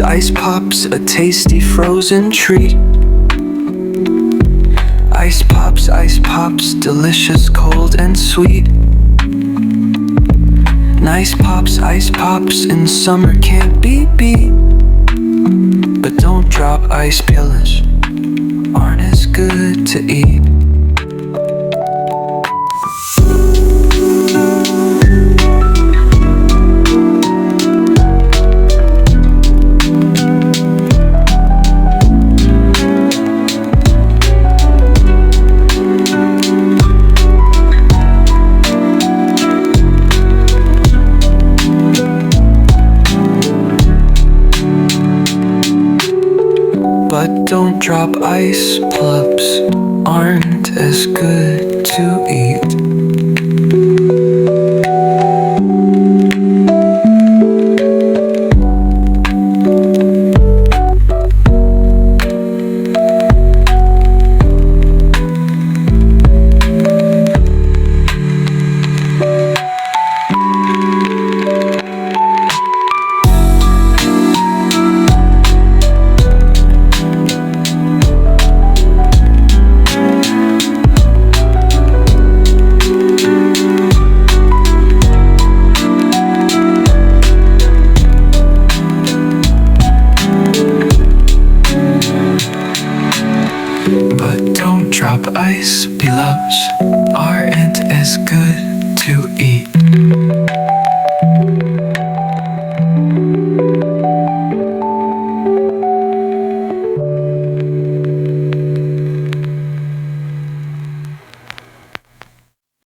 ice pops, a tasty frozen treat. Ice pops, delicious, cold and sweet. Nice pops, ice pops, in summer can't be beat. But don't drop ice pillars, aren't as good to eat. But don't drop ice, PLOPS aren't as good to eat. But don't drop ice, PLOPS aren't as good to eat.